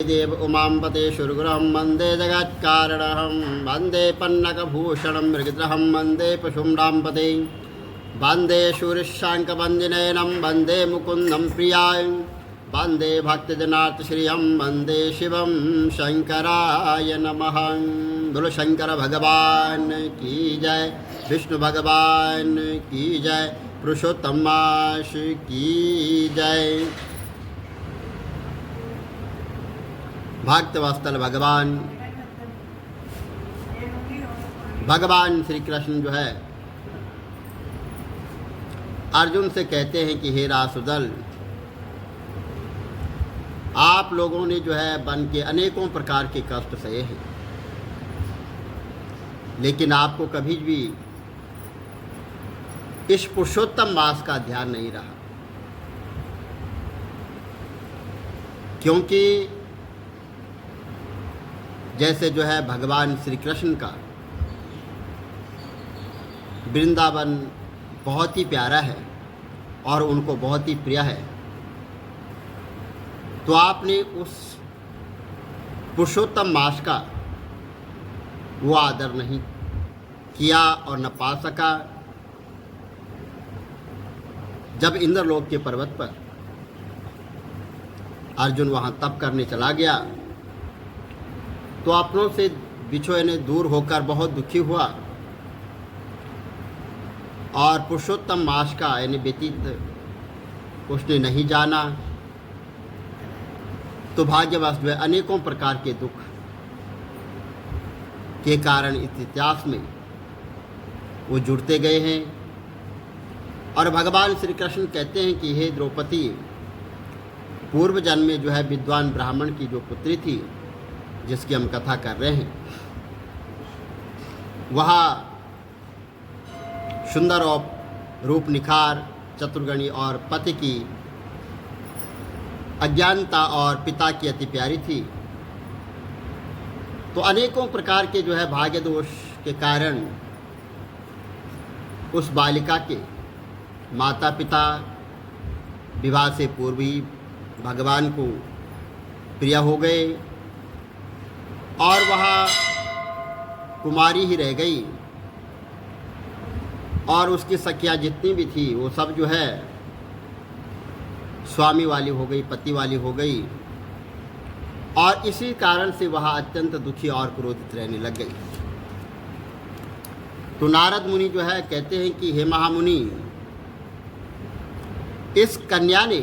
देव उमांपते शुरगुरहं वन्दे जगत्कारणहं वन्दे पन्नकभूषणं मृगद्रहं वन्दे पशुम्रांपते वन्दे शूरशाङ्कवन्दिनयनं वन्दे मुकुन्दं प्रियाय वन्दे भक्तजनार्तश्रियं वन्दे शिवं शंकराय नमः। बोलो शंकर भगवान की जय, विष्णु भगवान की जय, पुरुषोत्तम मास की जय। भक्तवत्सल भगवान श्री कृष्ण जो है अर्जुन से कहते हैं कि हे रासुदल, आप लोगों ने जो है बन के अनेकों प्रकार के कष्ट सहे हैं, लेकिन आपको कभी भी इस पुरुषोत्तम मास का ध्यान नहीं रहा, क्योंकि जैसे जो है भगवान श्री कृष्ण का वृंदावन बहुत ही प्यारा है और उनको बहुत ही प्रिय है, तो आपने उस पुरुषोत्तम मास का वो आदर नहीं किया और न पा सका। जब इंद्रलोक के पर्वत पर अर्जुन वहाँ तप करने चला गया तो अपनों से बिछोने दूर होकर बहुत दुखी हुआ और पुरुषोत्तम मास का यानी व्यतीत उसने नहीं जाना, तो भाग्यवश जो है अनेकों प्रकार के दुख के कारण इस इतिहास में वो जुड़ते गए हैं। और भगवान श्री कृष्ण कहते हैं कि हे द्रौपदी, पूर्व जन्म में जो है विद्वान ब्राह्मण की जो पुत्री थी जिसकी हम कथा कर रहे हैं, वह सुंदर और रूप निखार चतुर्गणी और पति की अज्ञानता और पिता की अति प्यारी थी। तो अनेकों प्रकार के जो है भाग्य दोष के कारण उस बालिका के माता पिता विवाह से पूर्व ही भगवान को प्रिय हो गए और वह कुमारी ही रह गई, और उसकी सखियाँ जितनी भी थी वो सब जो है स्वामी वाली हो गई, पति वाली हो गई, और इसी कारण से वह अत्यंत दुखी और क्रोधित रहने लग गई। तो नारद मुनि जो है कहते हैं कि हे महामुनि, इस कन्या ने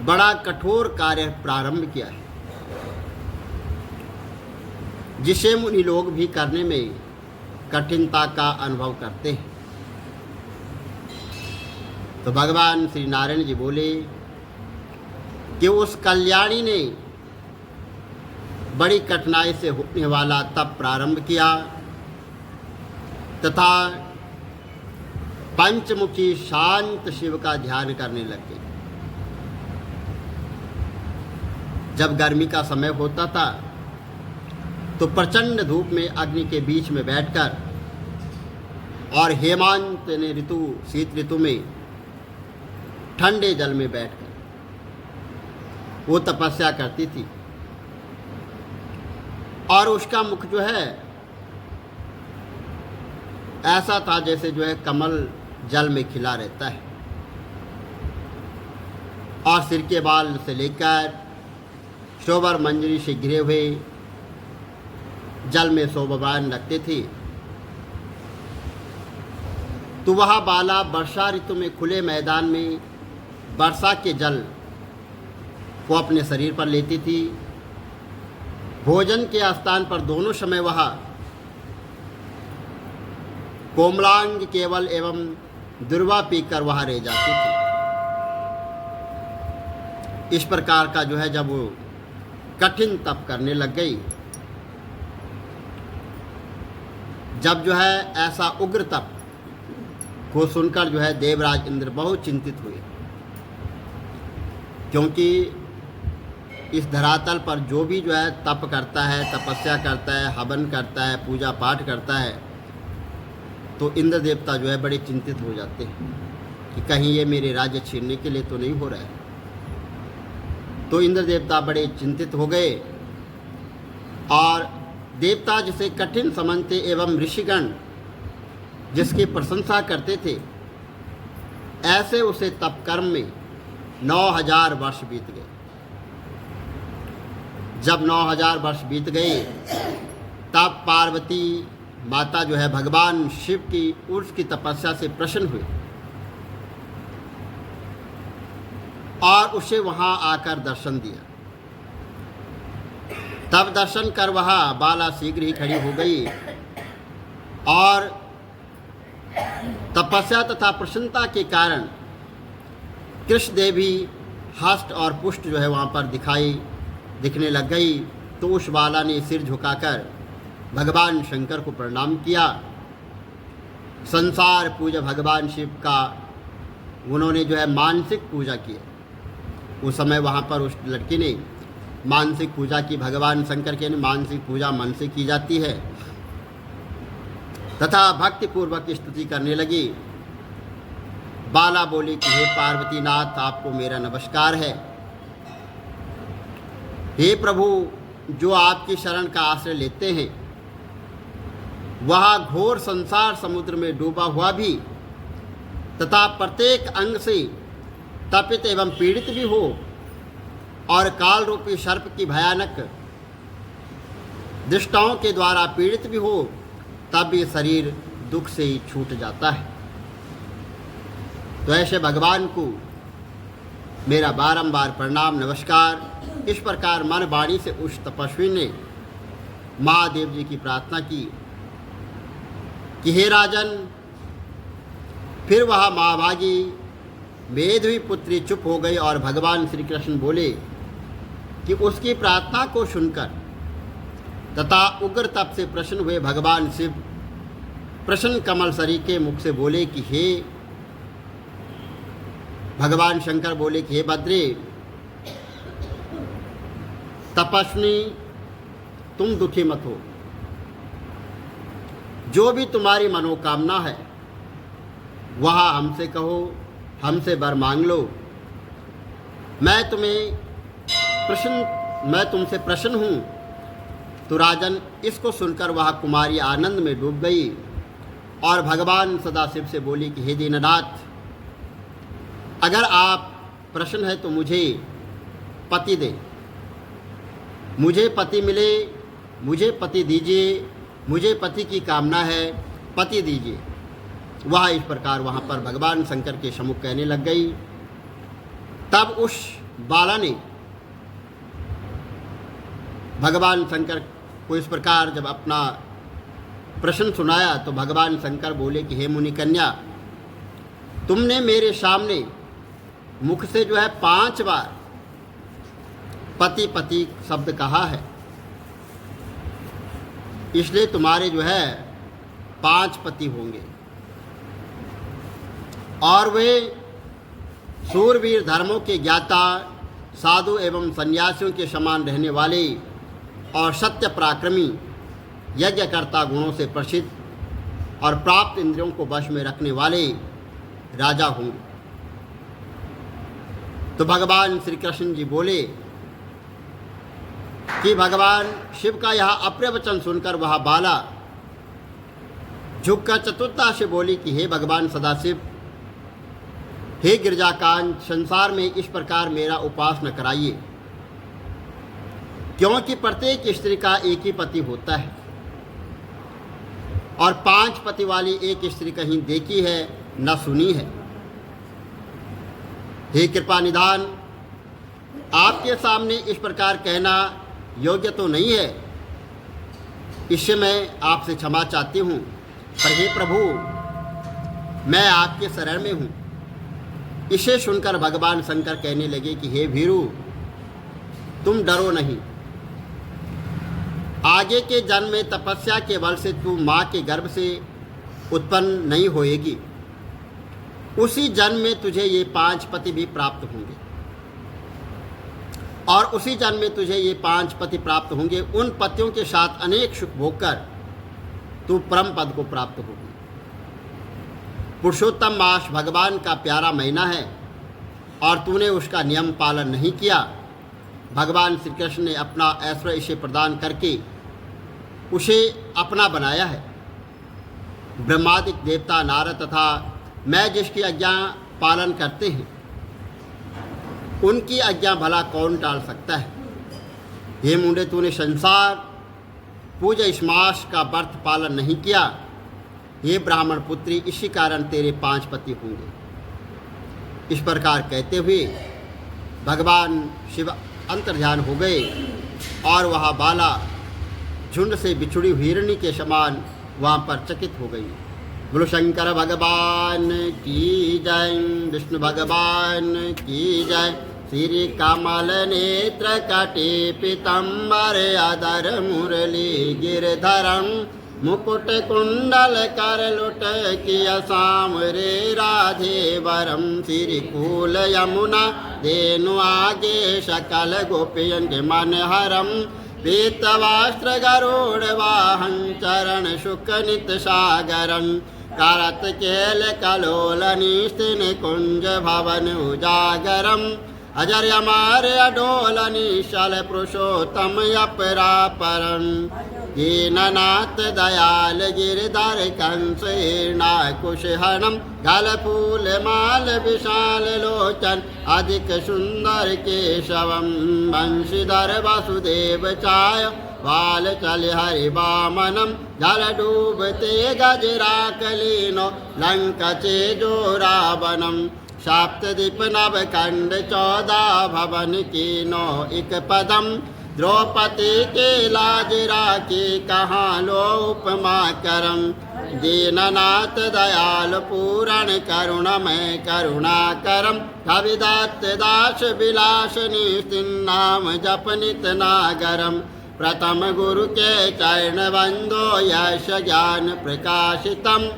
बड़ा कठोर कार्य प्रारंभ किया है, जिसे मुनि लोग भी करने में कठिनता का अनुभव करते हैं। तो भगवान श्री नारायण जी बोले कि उस कल्याणी ने बड़ी कठिनाई से होने वाला तप प्रारंभ किया तथा पंचमुखी शांत शिव का ध्यान करने लग गई। जब गर्मी का समय होता था तो प्रचंड धूप में अग्नि के बीच में बैठकर और हेमंत ने ऋतु शीत ऋतु में ठंडे जल में बैठकर वो तपस्या करती थी, और उसका मुख जो है ऐसा था जैसे जो है कमल जल में खिला रहता है, और सिर के बाल से लेकर शोभर मंजरी से घिरे हुए जल में शोभावान लगते थे। तो वह बाला वर्षा ऋतु में खुले मैदान में वर्षा के जल को अपने शरीर पर लेती थी। भोजन के स्थान पर दोनों समय वह कोमलांग केवल एवं दुर्वा पीकर वह रह जाती थी। इस प्रकार का जो है जब वो कठिन तप करने लग गई, जब जो है ऐसा उग्र तप को सुनकर जो है देवराज इंद्र बहुत चिंतित हुए, क्योंकि इस धरातल पर जो भी जो है तप करता है, तपस्या करता है, हवन करता है, पूजा पाठ करता है, तो इंद्र देवता जो है बड़े चिंतित हो जाते हैं कि कहीं ये मेरे राज्य छीनने के लिए तो नहीं हो रहा है। तो इंद्र देवता बड़े चिंतित हो गए और देवता जिसे कठिन समझते एवं ऋषिगण जिसकी प्रशंसा करते थे, ऐसे उसे तप कर्म में 9000 वर्ष बीत गए। जब 9000 वर्ष बीत गए तब पार्वती माता जो है भगवान शिव की उर्स की तपस्या से प्रसन्न हुई और उसे वहां आकर दर्शन दिया। तब दर्शन कर वह बाला शीघ्र ही खड़ी हो गई और तपस्या तथा प्रसन्नता के कारण कृष्ण देवी हस्त और पुष्ट जो है वहाँ पर दिखने लग गई। तो उस बाला ने सिर झुकाकर भगवान शंकर को प्रणाम किया। संसार पूजा भगवान शिव का उन्होंने जो है मानसिक पूजा की। उस समय वहाँ पर उस लड़की ने मानसिक पूजा की। भगवान शंकर के मानसिक पूजा मन से की जाती है तथा भक्तिपूर्वक स्तुति करने लगी। बाला बोली कि हे पार्वती नाथ, आपको मेरा नमस्कार है। हे प्रभु, जो आपकी शरण का आश्रय लेते हैं वह घोर संसार समुद्र में डूबा हुआ भी तथा प्रत्येक अंग से तपित एवं पीड़ित भी हो और काल रूपी सर्प की भयानक दृष्टाओं के द्वारा पीड़ित भी हो, तब ये शरीर दुख से ही छूट जाता है। तो ऐसे भगवान को मेरा बारंबार प्रणाम नमस्कार। इस प्रकार मन वाणी से उस तपस्वी ने महादेव जी की प्रार्थना की कि हे राजन। फिर वह महाभागी मेधवी पुत्री चुप हो गई और भगवान श्री कृष्ण बोले कि उसकी प्रार्थना को सुनकर तथा उग्र तप से प्रसन्न हुए भगवान शिव प्रसन्न कमल सरी के मुख से बोले कि हे भगवान शंकर बोले कि हे बद्री, तपस्वी तुम दुखी मत हो। जो भी तुम्हारी मनोकामना है वह हमसे कहो, हमसे वर मांग लो। मैं तुमसे प्रसन्न हूँ। तो राजन, इसको सुनकर वह कुमारी आनंद में डूब गई और भगवान सदाशिव से बोली कि हे दीननाथ, अगर आप प्रसन्न है तो मुझे पति दे, मुझे पति मिले, मुझे पति दीजिए, मुझे पति की कामना है, पति दीजिए। वह इस प्रकार वहाँ पर भगवान शंकर के सम्मुख कहने लग गई। तब उस बाला ने भगवान शंकर को इस प्रकार जब अपना प्रश्न सुनाया तो भगवान शंकर बोले कि हे मुनि कन्या, तुमने मेरे सामने मुख से जो है 5 बार पति पति शब्द कहा है, इसलिए तुम्हारे जो है 5 पति होंगे और वे सूरवीर धर्मों के ज्ञाता, साधु एवं सन्यासियों के समान रहने वाले और सत्य पराक्रमी, यज्ञकर्ता गुणों से प्रसिद्ध और प्राप्त इंद्रियों को वश में रखने वाले राजा होंगे। तो भगवान श्री कृष्ण जी बोले कि भगवान शिव का यह अप्रिय वचन सुनकर वह बाला झुककर चतुरता से बोली कि हे भगवान सदाशिव, हे गिरजाकांत, संसार में इस प्रकार मेरा उपास न कराइए, क्योंकि प्रत्येक स्त्री का एक ही पति होता है और 5 पति वाली एक स्त्री कहीं देखी है न सुनी है। हे कृपा निधान, आपके सामने इस प्रकार कहना योग्य तो नहीं है, इससे मैं आपसे क्षमा चाहती हूँ। पर हे प्रभु, मैं आपके शरण में हूँ। इसे सुनकर भगवान शंकर कहने लगे कि हे भीरू, तुम डरो नहीं। आगे के जन्म में तपस्या के बल से तू माँ के गर्भ से उत्पन्न नहीं होएगी। उसी जन्म में तुझे ये 5 पति भी प्राप्त होंगे और उसी जन्म में तुझे ये 5 पति प्राप्त होंगे। उन पतियों के साथ अनेक सुख भोगकर तू परम पद को प्राप्त होगी। पुरुषोत्तम मास भगवान का प्यारा महीना है और तूने उसका नियम पालन नहीं किया, भगवान श्री कृष्ण ने अपना ऐश्वर्य इसे प्रदान करके उसे अपना बनाया है। ब्रह्मादिक देवता नारद तथा मैं जिसकी आज्ञा पालन करते हैं, उनकी आज्ञा भला कौन टाल सकता है। हे मुंडे, तूने संसार पूजा इस मास का व्रत पालन नहीं किया। हे ब्राह्मण पुत्री, इसी कारण तेरे 5 पति होंगे। इस प्रकार कहते हुए भगवान शिव अंतर्ध्यान हो गए और वह बाला झुंड से बिछुड़ी हुई हिरणी के समान वहाँ पर चकित हो गई। बोलो शंकर भगवान की जय, विष्णु भगवान की जय। श्री कमल नेत्र कटे पीताम्बर अधर मुरली गिरधरम मुकुट कुंडल कर लुट किया सामरे राधे वरम। श्री कूल यमुना देनु आगे सकल गोपियन के मन हरम। पीतवास्त्र गरुड़ वाहन चरण शुक नित सागरम। करत केल कलोल निस्तिन कुंज भवन उजागरम। अजर अमर अडोल निशल पुरुषोत्तम अपरापरम। दीननाथ दयाल गिरधर कंस कुशहनम। गल फूल माल विशाल लोचन अधिक सुंदर केशवम। वंशीधर वसुदेव चाय बाल चल हरि वामनम। जल डूबते गजरा कलीनो लंका चेजो रावणम। सप्तदीप नव खंड 14 भवन कीनो एक पदम। द्रौपदी के लाज राखी कहाँ लो उपमा करम। दीननाथ दयाल पूरण करुणमय करुणा करम। कविदत्त दास विलास निस्तिन नाम जपनित नागरम। प्रथम गुरु के चरण वंदो यश ज्ञान प्रकाशितम।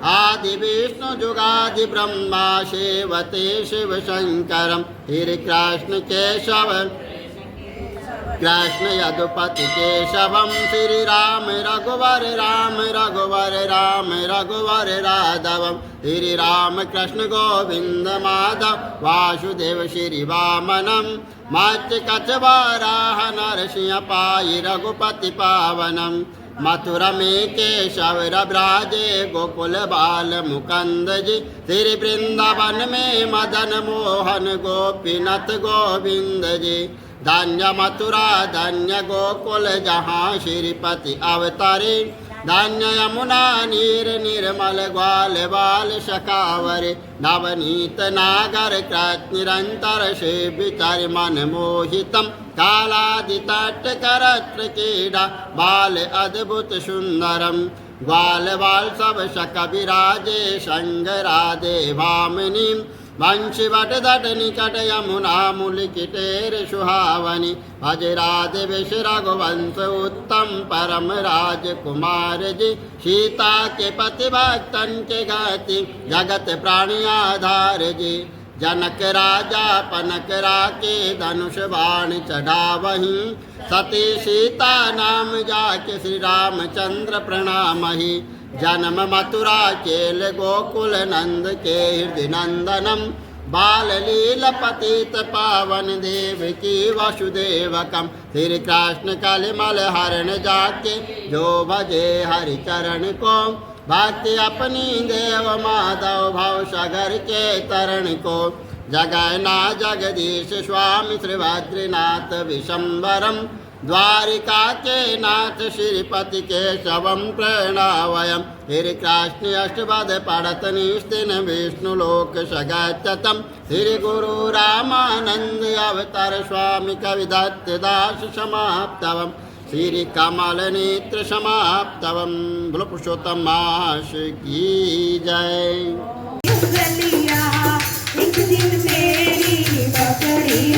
आदि विष्णु जुगादि ब्रह्मा सेवते शिव शंकरम। श्री कृष्ण केशव कृष्ण यदुपति केशवम। श्री राम रघुवर राम रघुवर राम रघुवर राघवम। श्री राम कृष्ण गोविंद माधव वासुदेव श्री वामनम। मत्स्य कछवाराह नरसिंह पाई रघुपति पावनम। मथुरा में केशव ब्राजे गोकुल बाल मुकंद जी। श्री वृंदावन में मदन मोहन गोपीनाथ गोविंद जी। धन्य मथुरा धन्य गोकुल जहाँ श्रीपति अवतारे। धन्य यमुना नीर निर्मल ग्वाल बाल शकावरे। नवनीत नागर कृत निरंतर से विचार मन मोहितम। कालादि तट करत्र क्रीड़ा बाल अद्भुत सुंदरम। ग्वाल बाल सब शक विराजे संग राधे भामिनी। वंशी वट दट निकट यमुना मूल किटेर सुहावनी। भज राधे विष रघुवंश उत्तम परम राजकुमार जी। सीता के पति भक्तन के गति जगत प्राणी आधार जी। जनक राजा पनक राके धनुष बाण चढ़ावहीं। सती सीता नाम जाके श्री रामचंद्र प्रणामहि। जन्म मथुरा केल गोकुल नंद के हृदय नंदनम। बाल लील पतित पावन देव की वसुदेवकम। श्री कृष्ण कलिमल हरण जाके जो भजे हरि चरण को। भक्ति अपनी देव माधव भव सागर के तरण को। जगन्ना जगदीश स्वामी श्री भद्रनाथ विशंबरम। द्वारिका के नाथ श्रीपति केशवम प्रणवयम। श्री कृष्ण अष्टपद पढ़त निस्तिन विष्णु लोक सगतम। श्री गुरु रामानंद अवतार स्वामी कविदत्त दास समाप्तवम। श्री कमल नेत्र समाप्तवम। बोलो पुरुषोत्तम मास की जय। एक दिन मेरी बकरी